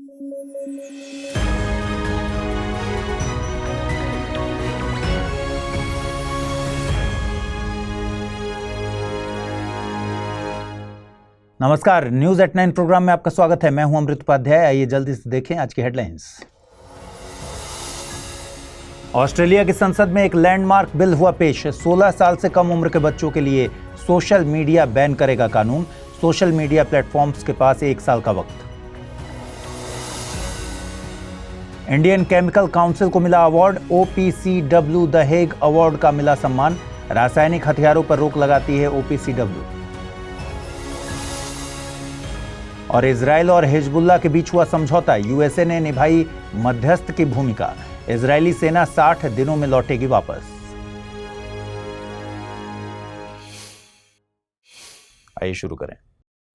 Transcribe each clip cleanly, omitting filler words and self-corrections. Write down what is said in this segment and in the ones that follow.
नमस्कार, news at 9 programme में आपका स्वागत है। मैं हूं अमृत उपाध्याय। आइए जल्दी से देखें आज की हेडलाइंस। ऑस्ट्रेलिया की संसद में एक लैंडमार्क बिल हुआ पेश। 16 साल से कम उम्र के बच्चों के लिए सोशल मीडिया बैन करेगा कानून। सोशल मीडिया प्लेटफॉर्म्स के पास 1 साल का वक्त। इंडियन केमिकल काउंसिल को मिला award. OPCW the Hague award का मिला सम्मान। रासायनिक हथियारों पर रोक लगाती है OPCW। और इजराइल और हिजबुल्लाह के बीच हुआ समझौता। यूएसए ने निभाई मध्यस्थ की भूमिका। इजरायली सेना 60 दिनों में लौटेगी वापस। आइए शुरू करें।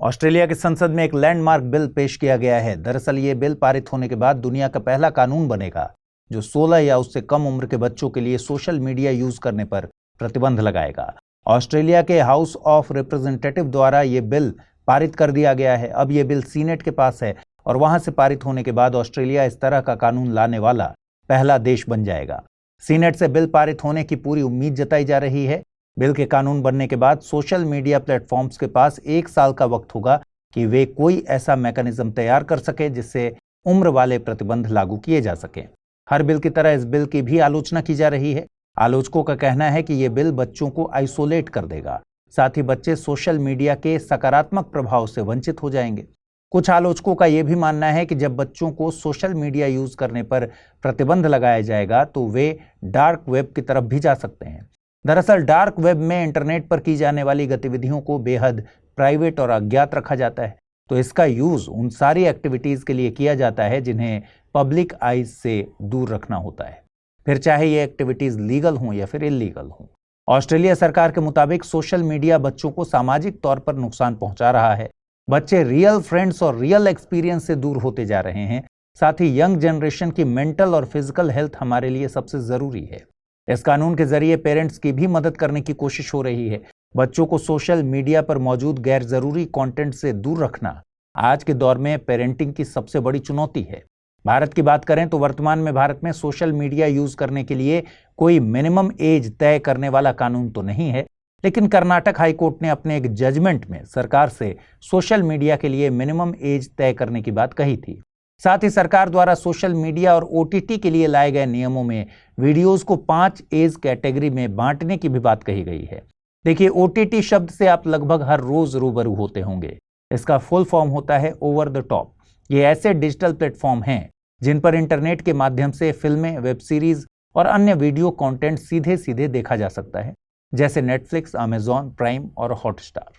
ऑस्ट्रेलिया की संसद में एक लैंडमार्क बिल पेश किया गया है। दरअसल ये बिल पारित होने के बाद दुनिया का पहला कानून बनेगा जो 16 या उससे कम उम्र के बच्चों के लिए सोशल मीडिया यूज करने पर प्रतिबंध लगाएगा। ऑस्ट्रेलिया के हाउस ऑफ रिप्रेजेंटेटिव द्वारा यह बिल पारित कर दिया गया है। अब यह बिल सीनेट के पास है और वहां से पारित होने के बाद ऑस्ट्रेलिया इस तरह का कानून लाने वाला पहला देश बन जाएगा। सीनेट से बिल पारित होने की पूरी उम्मीद जताई जा रही है। बिल के कानून बनने के बाद सोशल मीडिया प्लेटफॉर्म्स के पास 1 साल का वक्त होगा कि वे कोई ऐसा मैकेनिज्म तैयार कर सके जिससे उम्र वाले प्रतिबंध लागू किए जा सके। हर बिल की तरह इस बिल की भी आलोचना की जा रही है। आलोचकों का कहना है कि यह बिल बच्चों को आइसोलेट कर देगा, साथ ही बच्चे सोशल मीडिया के सकारात्मक प्रभाव से वंचित हो जाएंगे। कुछ आलोचकों का यह भी मानना है कि जब बच्चों को सोशल मीडिया यूज करने पर प्रतिबंध लगाया जाएगा तो वे डार्क वेब की तरफ भी जा सकते हैं। दरअसल डार्क वेब में इंटरनेट पर की जाने वाली गतिविधियों को बेहद प्राइवेट और अज्ञात रखा जाता है, तो इसका यूज उन सारी एक्टिविटीज के लिए किया जाता है जिन्हें पब्लिक आईज से दूर रखना होता है, फिर चाहे ये एक्टिविटीज लीगल हों या फिर इलीगल हों। ऑस्ट्रेलिया सरकार के मुताबिक सोशल मीडिया बच्चों को सामाजिक तौर पर नुकसान पहुंचा रहा है। बच्चे रियल फ्रेंड्स और रियल एक्सपीरियंस से दूर होते जा रहे हैं। साथ ही यंग जनरेशन की मेंटल और फिजिकल हेल्थ हमारे लिए सबसे जरूरी है। इस कानून के जरिए पेरेंट्स की भी मदद करने की कोशिश हो रही है। बच्चों को सोशल मीडिया पर मौजूद गैर जरूरी कंटेंट से दूर रखना आज के दौर में पेरेंटिंग की सबसे बड़ी चुनौती है। भारत की बात करें तो वर्तमान में भारत में सोशल मीडिया यूज करने के लिए कोई मिनिमम एज तय करने वाला कानून तो नहीं है, लेकिन कर्नाटक हाईकोर्ट ने अपने एक जजमेंट में सरकार से सोशल मीडिया के लिए मिनिमम एज तय करने की बात कही थी। साथ ही सरकार द्वारा सोशल मीडिया और OTT के लिए लाए गए नियमों में वीडियोज को 5 एज कैटेगरी में बांटने की भी बात कही गई है। देखिए, OTT शब्द से आप लगभग हर रोज रूबरू होते होंगे। इसका फुल फॉर्म होता है ओवर द टॉप। ये ऐसे डिजिटल प्लेटफॉर्म हैं जिन पर इंटरनेट के माध्यम से फिल्में, वेब सीरीज और अन्य वीडियो कंटेंट सीधे सीधे देखा जा सकता है, जैसे नेटफ्लिक्स, अमेजॉन प्राइम और हॉटस्टार।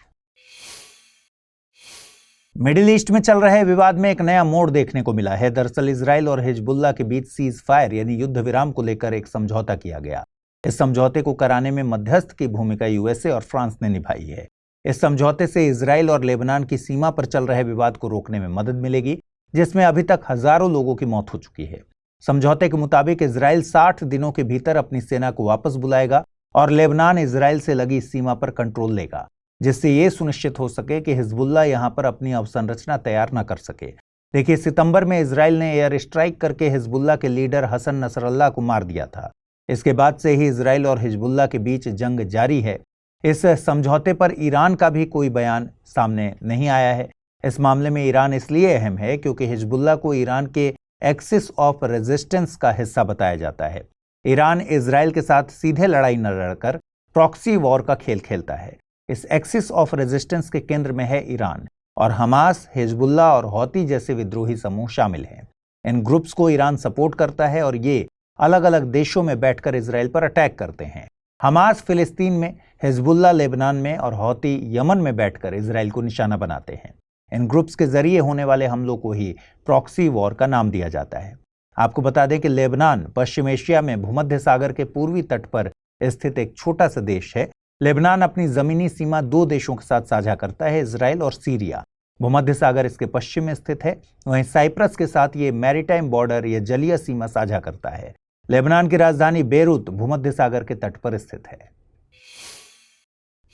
मिडिल ईस्ट में चल रहे विवाद में एक नया मोड़ देखने को मिला है। दरअसल इजराइल और हिजबुल्लाह के बीच सीज फायर यानी युद्ध विराम को लेकर एक समझौता किया गया। इस समझौते को कराने में मध्यस्थ की भूमिका यूएसए और फ्रांस ने निभाई है। इस समझौते से इजराइल और लेबनान की सीमा पर चल रहे विवाद को रोकने में मदद मिलेगी, जिसमें अभी तक हजारों लोगों की मौत हो चुकी है। समझौते के मुताबिक इजराइल 60 दिनों के भीतर अपनी सेना को वापस बुलाएगा और लेबनान इजराइल से लगी सीमा पर कंट्रोल लेगा, जिससे यह सुनिश्चित हो सके कि हिजबुल्लाह यहां पर अपनी अवसंरचना तैयार न कर सके। देखिए, सितंबर में इजराइल ने एयर स्ट्राइक करके हिजबुल्लाह के लीडर हसन नसरल्लाह को मार दिया था। इसके बाद से ही इजराइल और हिजबुल्लाह के बीच जंग जारी है। इस समझौते पर ईरान का भी कोई बयान सामने नहीं आया है। इस मामले में ईरान इसलिए अहम है क्योंकि हिजबुल्लाह को ईरान के एक्सिस ऑफ रेजिस्टेंस का हिस्सा बताया जाता है। ईरान इजराइल के साथ सीधे लड़ाई न लड़कर प्रॉक्सी वॉर का खेल खेलता है। इस एक्सिस ऑफ रेजिस्टेंस के केंद्र में है ईरान और हमास, हिजबुल्लाह और हौती जैसे विद्रोही समूह शामिल हैं। इन ग्रुप्स को ईरान सपोर्ट करता है और ये अलग अलग देशों में बैठकर इजराइल पर अटैक करते हैं। हमास फिलिस्तीन में, हिजबुल्लाह लेबनान में और हौती यमन में बैठकर इजराइल को निशाना बनाते हैं। इन ग्रुप्स के जरिए होने वाले हमलों को ही प्रॉक्सी वॉर का नाम दिया जाता है। आपको बता दें कि लेबनान पश्चिम एशिया में भूमध्य सागर के पूर्वी तट पर स्थित एक छोटा सा देश है। लेबनान अपनी जमीनी सीमा 2 देशों के साथ साझा करता है, इजराइल और सीरिया। भूमध्य सागर इसके पश्चिम में स्थित है। वहीं साइप्रस के साथ ये मैरीटाइम बॉर्डर या जलीय सीमा साझा करता है। लेबनान की राजधानी बेरूत भूमध्य सागर के तट पर स्थित है।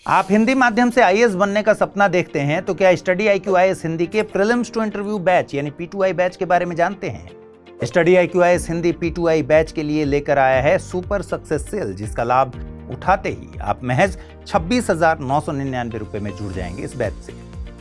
आप हिंदी माध्यम से आईएएस बनने का सपना देखते हैं तो क्या स्टडी IQ IAS हिंदी के प्रीलिम्स टू इंटरव्यू बैच यानी P2I बैच के बारे में जानते हैं? Study IQ IAS Hindi P2I batch के लिए लेकर आया है सुपर सक्सेस सेल, जिसका लाभ उठाते ही आप महज 26,999 रुपए में जुड़ जाएंगे इस बैच से।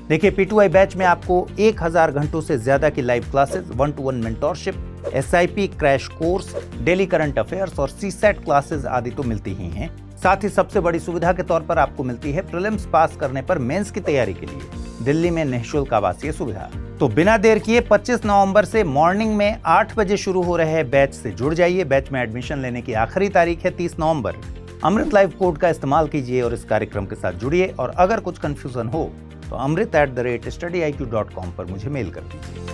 देखिए, P2I बैच में आपको 1000 घंटों से ज्यादा की live classes, 1-to-1 mentorship, SIP crash course, daily current affairs और CSAT क्लासेस आदि तो मिलती ही हैं। साथ ही सबसे बड़ी सुविधा के तौर पर आपको मिलती है प्रीलिम्स पास करने पर मेंस की तैयारी के लिए दिल्ली में निःशुल्क आवासीय सुविधा। तो बिना देर किए 25 नवंबर से मॉर्निंग में 8 बजे शुरू हो रहे बैच से जुड़ जाइए। बैच में एडमिशन लेने की आखिरी तारीख है 30 नवंबर। अमृत लाइव कोड का इस्तेमाल कीजिए और इस कार्यक्रम के साथ जुड़िए। और अगर कुछ कंफ्यूजन हो तो amrit@studiiq.com पर मुझे मेल कर दीजिए।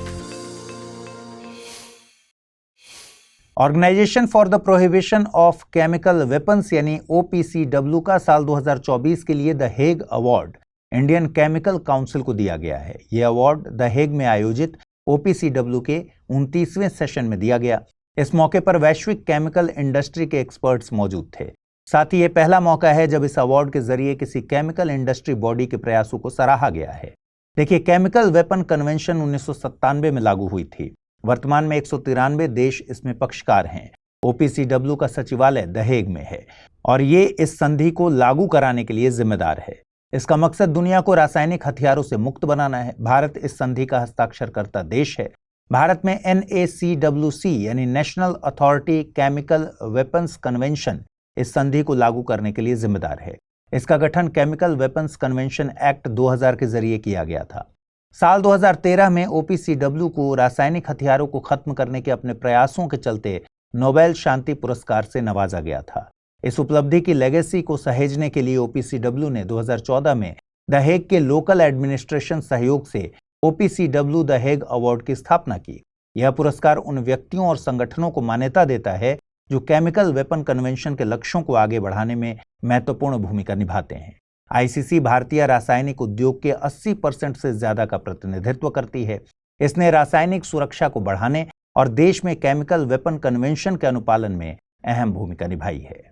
Organisation for the prohibition of chemical weapons यानी OPCW का साल 2024 के लिए the Hague award Indian chemical council को दिया गया है। यह अवार्ड द हेग में आयोजित OPCW के 29वें सेशन में दिया गया। इस मौके पर वैश्विक केमिकल इंडस्ट्री के एक्सपर्ट्स मौजूद थे। साथ ही ये पहला मौका है जब इस अवार्ड के जरिए किसी केमिकल इंडस्ट्री बॉडी के प्रयासों को सराहा गया है। देखिए, केमिकल वेपन कन्वेंशन 1997 में लागू हुई थी। वर्तमान में 193 देश इसमें पक्षकार हैं। OPCW का सचिवालय द हेग में है और ये इस संधि को लागू कराने के लिए जिम्मेदार है। इसका मकसद दुनिया को रासायनिक हथियारों से मुक्त बनाना है। भारत इस संधि का हस्ताक्षरकर्ता देश है। भारत में NACWC यानी national authority chemical weapons convention इस संधि को लागू करने के लिए जिम्मेदार है। इसका गठन केमिकल वेपन्स कन्वेंशन एक्ट 2000 के जरिए किया गया था। साल 2013 में OPCW को रासायनिक हथियारों को खत्म करने के अपने प्रयासों के चलते नोबेल शांति पुरस्कार से नवाजा गया था। इस उपलब्धि की लेगेसी को सहेजने के लिए OPCW ने 2014 में द हेग के लोकल एडमिनिस्ट्रेशन सहयोग से OPCW द हेग अवार्ड की स्थापना की। यह पुरस्कार उन व्यक्तियों और संगठनों को मान्यता देता है जो केमिकल वेपन कन्वेंशन के लक्ष्यों को आगे बढ़ाने में महत्वपूर्ण भूमिका निभाते हैं। ICC भारतीय रासायनिक उद्योग के 80% से ज्यादा का प्रतिनिधित्व करती है। इसने रासायनिक सुरक्षा को बढ़ाने और देश में केमिकल वेपन कन्वेंशन के अनुपालन में अहम भूमिका निभाई है।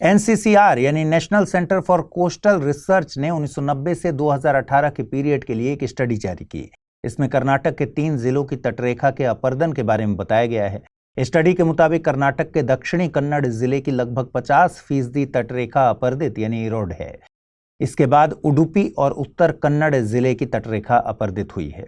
NCCR यानी national centre for coastal research ने 1990 से 2018 के पीरियड के लिए एक स्टडी जारी की। इसमें कर्नाटक के 3 जिलों की तटरेखा के अपरदन के बारे में बताया गया है। स्टडी के मुताबिक कर्नाटक के दक्षिणी कन्नड़ जिले की लगभग 50% तटरेखा अपर्दित यानी इरोड है। इसके बाद उडुपी और उत्तर कन्नड़ जिले की तटरेखा अपर्दित हुई है।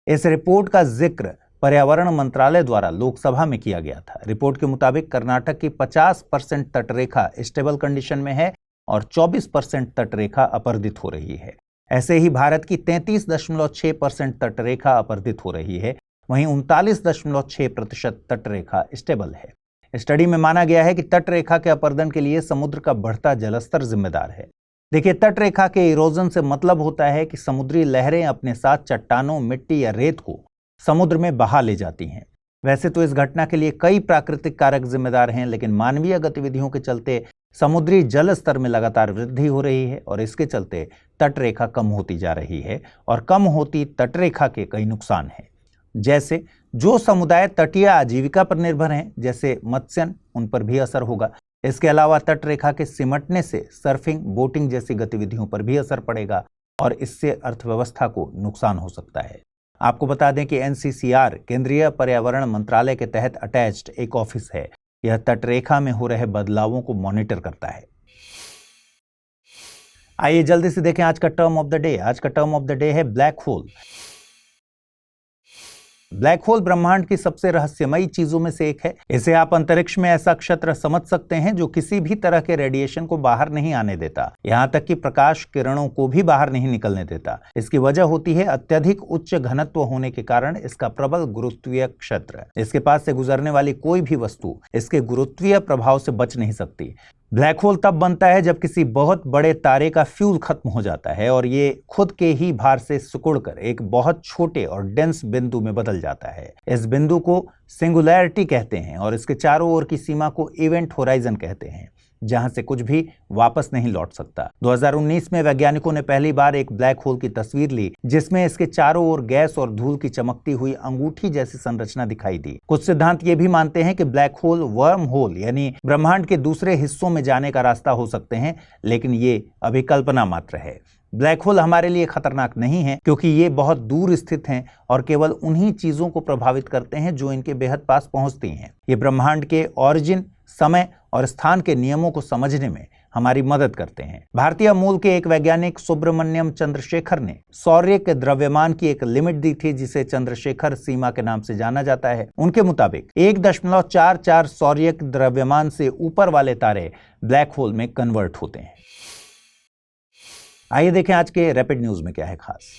इस रिपोर्ट का जिक्र पर्यावरण मंत्रालय द्वारा लोकसभा में किया गया था। रिपोर्ट के मुताबिक कर्नाटक की 50% तटरेखा स्टेबल कंडीशन में है और 24% तटरेखा अपर्दित हो रही है। ऐसे ही भारत की 33.6% तटरेखा अपर्दित हो रही है। वहीं 39.6% तटरेखा स्टेबल है। स्टडी में माना गया है कि तटरेखा के अपर्दन के लिए समुद्र का बढ़ता जलस्तर जिम्मेदार है। देखिए, तटरेखा के इरोजन से मतलब होता है कि समुद्री लहरें अपने साथ चट्टानों, मिट्टी या रेत को समुद्र में बहा ले जाती हैं। वैसे तो इस घटना के लिए कई प्राकृतिक कारक जिम्मेदार हैं, लेकिन मानवीय गतिविधियों के चलते समुद्री जल स्तर में लगातार वृद्धि हो रही है और इसके चलते तटरेखा कम होती जा रही है। और कम होती तटरेखा के कई नुकसान हैं, जैसे जो समुदाय तटीय आजीविका पर निर्भर हैं, जैसे मत्स्यन, उन पर भी असर होगा। इसके अलावा तटरेखा के सिमटने से सर्फिंग, बोटिंग जैसी गतिविधियों पर भी असर पड़ेगा और इससे अर्थव्यवस्था को नुकसान हो सकता है। आपको बता दें कि NCCR केंद्रीय पर्यावरण मंत्रालय के तहत अटैच्ड एक ऑफिस है। यह तटरेखा में हो रहे बदलावों को मॉनिटर करता है। आइए जल्दी से देखें आज का टर्म ऑफ द डे। आज का टर्म ऑफ द डे है ब्लैक होल। ब्लैक होल ब्रह्मांड की सबसे रहस्यमयी चीजों में से एक है। इसे आप अंतरिक्ष में ऐसा क्षेत्र समझ सकते हैं जो किसी भी तरह के रेडिएशन को बाहर नहीं आने देता, यहां तक कि प्रकाश किरणों को भी बाहर नहीं निकलने देता। इसकी वजह होती है अत्यधिक उच्च घनत्व होने के कारण इसका प्रबल गुरुत्वीय क्षेत्र। इसके पास से गुजरने वाली कोई भी वस्तु इसके गुरुत्वीय प्रभाव से बच नहीं सकती। ब्लैक होल तब बनता है जब किसी बहुत बड़े तारे का फ्यूल खत्म हो जाता है और ये खुद के ही भार से सिकुड़कर एक बहुत छोटे और डेंस बिंदु में बदल जाता है। इस बिंदु को सिंगुलैरिटी कहते हैं और इसके चारों ओर की सीमा को इवेंट होराइजन कहते हैं। जहां से कुछ भी वापस नहीं लौट सकता। 2019 में वैज्ञानिकों ने पहली बार एक ब्लैक होल की तस्वीर ली, जिसमें इसके चारों ओर गैस और धूल की चमकती हुई अंगूठी जैसी संरचना दिखाई दी। कुछ सिद्धांत ये भी मानते हैं कि ब्लैक होल वर्म होल यानी ब्रह्मांड के दूसरे हिस्सों में जाने का रास्ता हो सकते हैं, लेकिन ये अभी कल्पना मात्र है। ब्लैक होल हमारे लिए खतरनाक नहीं है, क्योंकि ये बहुत दूर स्थित हैं और केवल उन्हीं चीजों को प्रभावित करते हैं जो इनके बेहद पास पहुंचती हैं। ये ब्रह्मांड के ऑरिजिन, समय और स्थान के नियमों को समझने में हमारी मदद करते हैं। भारतीय मूल के एक वैज्ञानिक सुब्रमण्यम चंद्रशेखर ने सौर्य के द्रव्यमान की एक लिमिट दी थी, जिसे चंद्रशेखर सीमा के नाम से जाना जाता है। उनके मुताबिक 1.44 सौर्य के द्रव्यमान से ऊपर वाले तारे ब्लैक होल में कन्वर्ट होते हैं। आइए देखें आज के रैपिड न्यूज में क्या है खास।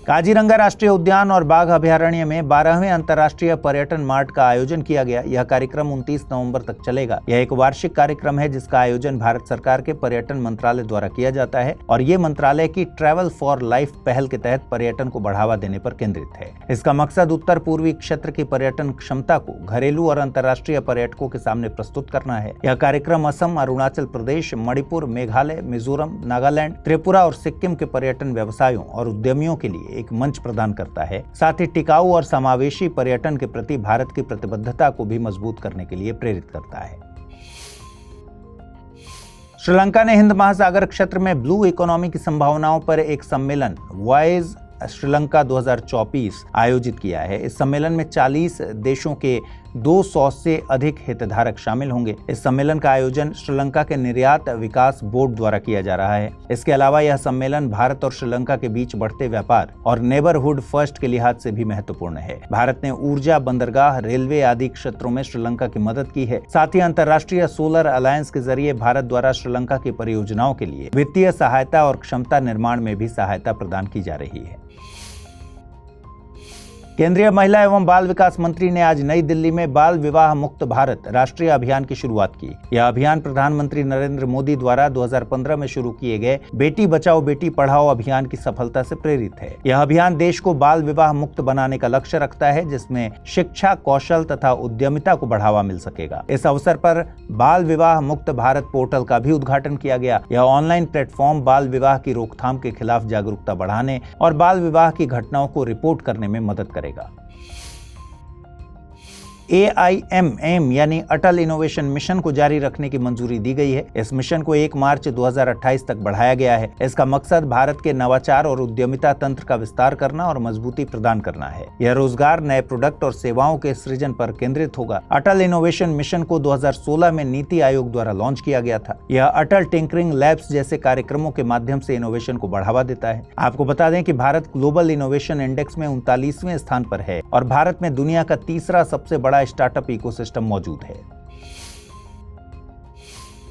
काजीरंगा राष्ट्रीय उद्यान और बाघ अभयारण्य में 12वें अंतर्राष्ट्रीय पर्यटन मार्ट का आयोजन किया गया। यह कार्यक्रम 29 नवंबर तक चलेगा। यह एक वार्षिक कार्यक्रम है जिसका आयोजन भारत सरकार के पर्यटन मंत्रालय द्वारा किया जाता है और ये मंत्रालय की ट्रैवल फॉर लाइफ पहल के तहत पर्यटन को बढ़ावा देने पर केंद्रित है। इसका मकसद उत्तर पूर्वी क्षेत्र की पर्यटन क्षमता को घरेलू और अंतर्राष्ट्रीय पर्यटकों के सामने प्रस्तुत करना है। यह कार्यक्रम असम, अरुणाचल प्रदेश, मणिपुर, मेघालय, मिजोरम, नागालैंड, त्रिपुरा और सिक्किम के पर्यटन व्यवसायों और उद्यमियों के लिए एक मंच प्रदान करता है। साथ ही टिकाऊ और समावेशी पर्यटन के प्रति भारत की प्रतिबद्धता को भी मजबूत करने के लिए प्रेरित करता है। श्रीलंका ने हिंद महासागर क्षेत्र में ब्लू इकोनॉमी की संभावनाओं पर एक सम्मेलन वॉइस श्रीलंका 2024 आयोजित किया है। इस सम्मेलन में 40 देशों के 200 से अधिक हितधारक शामिल होंगे। इस सम्मेलन का आयोजन श्रीलंका के निर्यात विकास बोर्ड द्वारा किया जा रहा है। इसके अलावा यह सम्मेलन भारत और श्रीलंका के बीच बढ़ते व्यापार और नेबरहुड फर्स्ट के लिहाज से भी महत्वपूर्ण है। भारत ने ऊर्जा, बंदरगाह, रेलवे आदि क्षेत्रों में श्रीलंका की मदद की है। साथ ही अंतर्राष्ट्रीय सोलर अलायंस के जरिए भारत द्वारा श्रीलंका की परियोजनाओं के लिए वित्तीय सहायता और क्षमता निर्माण में भी सहायता प्रदान की जा रही है। केंद्रीय महिला एवं बाल विकास मंत्री ने आज नई दिल्ली में बाल विवाह मुक्त भारत राष्ट्रीय अभियान की शुरुआत की। यह अभियान प्रधानमंत्री नरेंद्र मोदी द्वारा 2015 में शुरू किए गए बेटी बचाओ बेटी पढ़ाओ अभियान की सफलता से प्रेरित है। यह अभियान देश को बाल विवाह मुक्त बनाने का लक्ष्य रखता है, जिसमें शिक्षा, कौशल तथा उद्यमिता को बढ़ावा मिल सकेगा। इस अवसर पर बाल विवाह मुक्त भारत पोर्टल का भी उद्घाटन किया गया। यह ऑनलाइन प्लेटफॉर्म बाल विवाह की रोकथाम के खिलाफ जागरूकता बढ़ाने और बाल विवाह की घटनाओं को रिपोर्ट करने में मदद करेगा। AIMM यानी अटल इनोवेशन मिशन को जारी रखने की मंजूरी दी गई है। इस मिशन को 1 मार्च 2028 तक बढ़ाया गया है। इसका मकसद भारत के नवाचार और उद्यमिता तंत्र का विस्तार करना और मजबूती प्रदान करना है। यह रोजगार, नए प्रोडक्ट और सेवाओं के सृजन पर केंद्रित होगा। अटल इनोवेशन मिशन को 2016 में नीति आयोग द्वारा लॉन्च किया गया था। यह अटल टिंकरिंग लैब्स जैसे कार्यक्रमों के माध्यम से इनोवेशन को बढ़ावा देता है। आपको बता दें कि भारत ग्लोबल इनोवेशन इंडेक्स में 39वें स्थान पर है और भारत में दुनिया का तीसरा सबसे बड़ा स्टार्टअप इकोसिस्टम मौजूद है।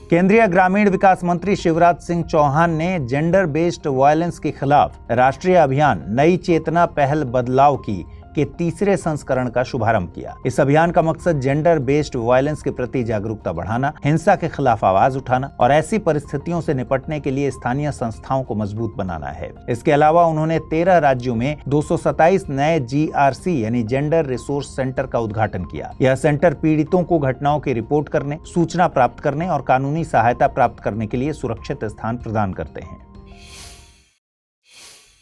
केंद्रीय ग्रामीण विकास मंत्री शिवराज सिंह चौहान ने जेंडर बेस्ड वायलेंस के खिलाफ राष्ट्रीय अभियान नई चेतना पहल बदलाव की के तीसरे संस्करण का शुभारंभ किया। इस अभियान का मकसद जेंडर बेस्ड वायलेंस के प्रति जागरूकता बढ़ाना, हिंसा के खिलाफ आवाज उठाना और ऐसी परिस्थितियों से निपटने के लिए स्थानीय संस्थाओं को मजबूत बनाना है। इसके अलावा उन्होंने 13 राज्यों में 227 नए GRC यानी जेंडर रिसोर्स सेंटर का उद्घाटन किया। यह सेंटर पीड़ितों को घटनाओं की रिपोर्ट करने, सूचना प्राप्त करने और कानूनी सहायता प्राप्त करने के लिए सुरक्षित स्थान प्रदान करते हैं।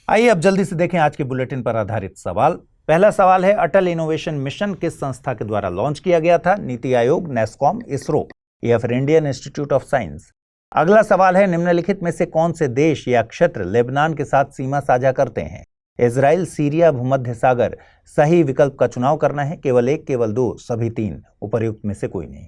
आइए अब जल्दी से देखें आज के बुलेटिन पर आधारित सवाल। पहला सवाल है, अटल इनोवेशन मिशन किस संस्था के द्वारा लॉन्च किया गया था? नीति आयोग, नेस्कॉम, इसरो या फिर इंडियन इंस्टीट्यूट ऑफ साइंस। अगला सवाल है, निम्नलिखित में से कौन से देश या क्षेत्र लेबनान के साथ सीमा साझा करते हैं? इजराइल, सीरिया, भूमध्य सागर। सही विकल्प का चुनाव करना है, केवल 1, केवल 2, सभी 3, उपर्युक्त में से कोई नहीं।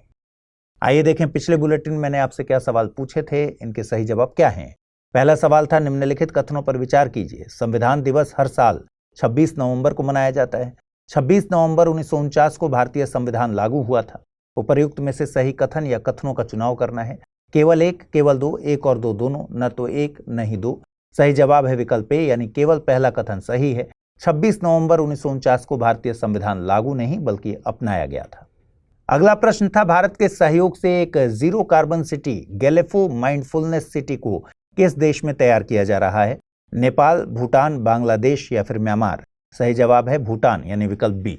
आइए देखें पिछले बुलेटिन में मैंने आपसे क्या सवाल पूछे थे, इनके सही जवाब क्या हैं। पहला सवाल था, निम्नलिखित कथनों पर विचार कीजिए। संविधान दिवस हर साल 26 नवंबर को मनाया जाता है। 26 नवंबर 1949 को भारतीय संविधान लागू हुआ था। उपर्युक्त में से सही कथन या कथनों का चुनाव करना है, केवल 1, केवल 2, 1 और 2 दोनों, न तो 1 न ही 2। सही जवाब है विकल्प ए यानी केवल पहला कथन सही है। 26 नवंबर 1949 को भारतीय संविधान लागू नहीं बल्कि अपनाया गया था। अगला प्रश्न था, भारत के सहयोग से एक zero carbon city Gelephu mindfulness city को किस देश में तैयार किया जा रहा है? नेपाल, भूटान, बांग्लादेश या फिर म्यांमार। सही जवाब है भूटान यानी विकल्प बी।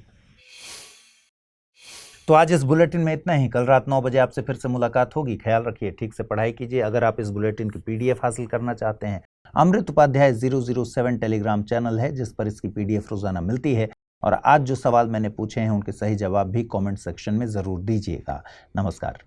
तो आज इस बुलेटिन में इतना ही। कल रात 9 बजे आपसे फिर से मुलाकात होगी। ख्याल रखिए, ठीक से पढ़ाई कीजिए। अगर आप इस बुलेटिन की PDF हासिल करना चाहते हैं, अमृत उपाध्याय 007 टेलीग्राम चैनल है जिस पर इसकी PDF रोजाना मिलती है। और आज जो सवाल मैंने पूछे हैं उनके सही जवाब भी कमेंट सेक्शन में जरूर दीजिएगा। नमस्कार।